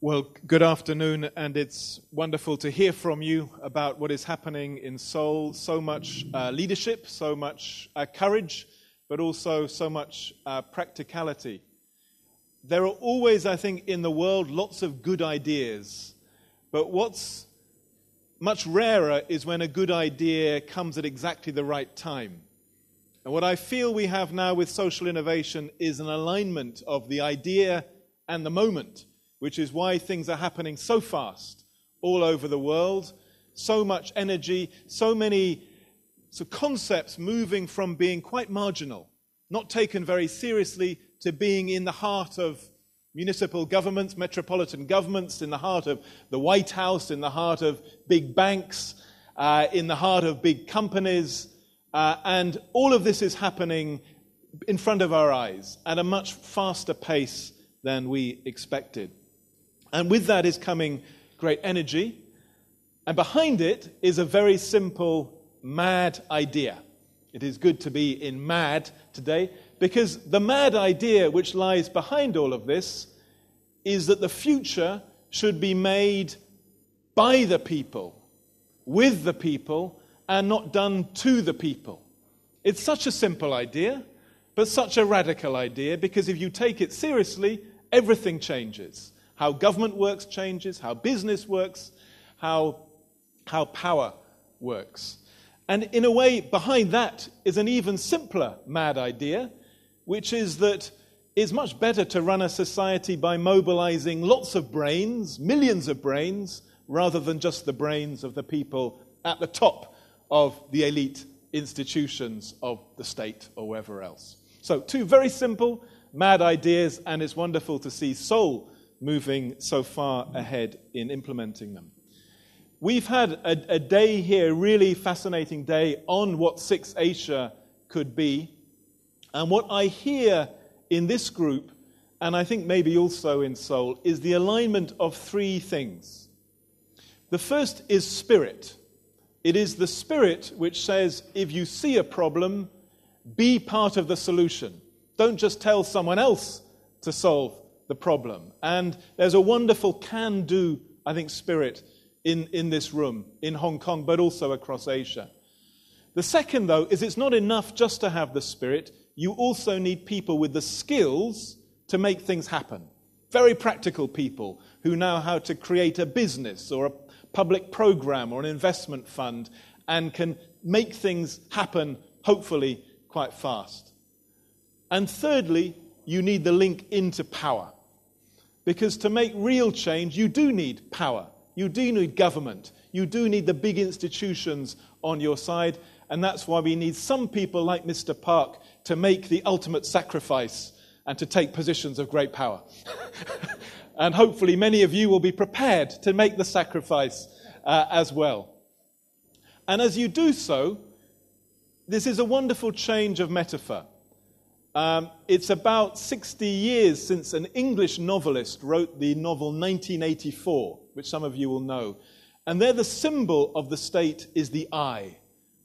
Well, good afternoon, and it's wonderful to hear from you about what is happening in Seoul. So much leadership, so much courage, but also so much practicality. There are always, I think, in the world, lots of good ideas, but what's much rarer is when a good idea comes at exactly the right time. And what I feel we have now with social innovation is an alignment of the idea and the moment, which is why things are happening so fast all over the world, so much energy, so many concepts moving from being quite marginal, not taken very seriously, to being in the heart of municipal governments, metropolitan governments, in the heart of the White House, in the heart of big banks, in the heart of big companies, and all of this is happening in front of our eyes at a much faster pace than we expected. And with that is coming great energy, and behind it is a very simple, mad idea. It is good to be in mad today, because the mad idea which lies behind all of this is that the future should be made by the people, with the people, and not done to the people. It's such a simple idea, but such a radical idea, because if you take it seriously, everything changes. How government works changes, how business works, how power works. And in a way, behind that is an even simpler mad idea, which is that it's much better to run a society by mobilizing lots of brains, millions of brains, rather than just the brains of the people at the top of the elite institutions of the state or wherever else. So, two very simple, mad ideas, and it's wonderful to see Seoul moving so far ahead in implementing them. We've had a day here, a really fascinating day, on what SIX Asia could be. And what I hear in this group, and I think maybe also in Seoul, is the alignment of three things. The first is spirit. It is the spirit which says, if you see a problem, be part of the solution. Don't just tell someone else to solve the problem. And there's a wonderful can-do, I think, spirit in this room, in Hong Kong, but also across Asia. The second, though, is it's not enough just to have the spirit. You also need people with the skills to make things happen. Very practical people who know how to create a business or a public program or an investment fund and can make things happen, hopefully, quite fast. And thirdly, you need the link into power. Because to make real change, you do need power. You do need government. You do need the big institutions on your side. And that's why we need some people like Mr. Park to make the ultimate sacrifice and to take positions of great power. And hopefully many of you will be prepared to make the sacrifice as well. And as you do so, this is a wonderful change of metaphor. It's about 60 years since an English novelist wrote the novel 1984, which some of you will know. And there the symbol of the state is the eye.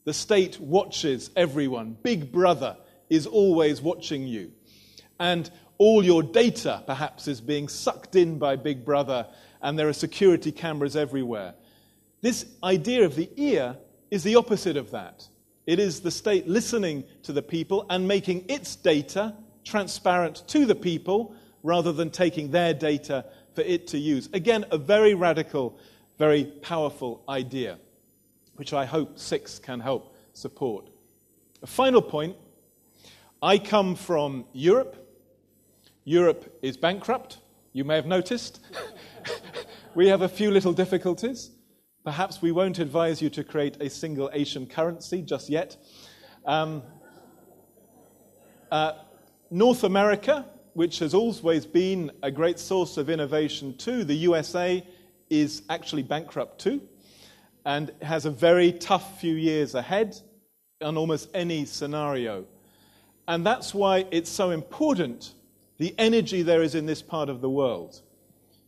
The state watches everyone. Big Brother is always watching you. And all your data, perhaps, is being sucked in by Big Brother, and there are security cameras everywhere. This idea of the ear is the opposite of that. It is the state listening to the people and making its data transparent to the people rather than taking their data for it to use. Again, a very radical, very powerful idea, which I hope SIX can help support. A final point, I come from Europe. Europe is bankrupt, you may have noticed. We have a few little difficulties. Perhaps we won't advise you to create a single Asian currency just yet. North America, which has always been a great source of innovation too, the USA is actually bankrupt too, and has a very tough few years ahead on almost any scenario. And that's why it's so important, the energy there is in this part of the world.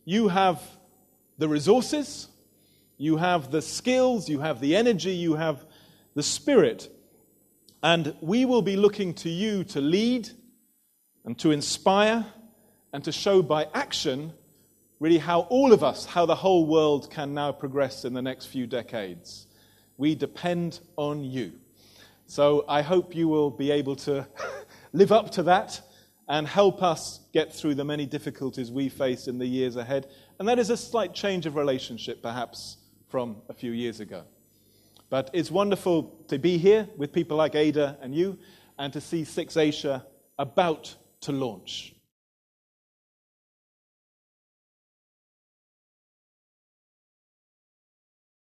You have the resources, you have the skills, you have the energy, you have the spirit. And we will be looking to you to lead and to inspire and to show by action really how all of us, how the whole world can now progress in the next few decades. We depend on you. So I hope you will be able to live up to that and help us get through the many difficulties we face in the years ahead. And that is a slight change of relationship, perhaps, from a few years ago. But it's wonderful to be here with people like Ada and you, and to see SIX Asia about to launch.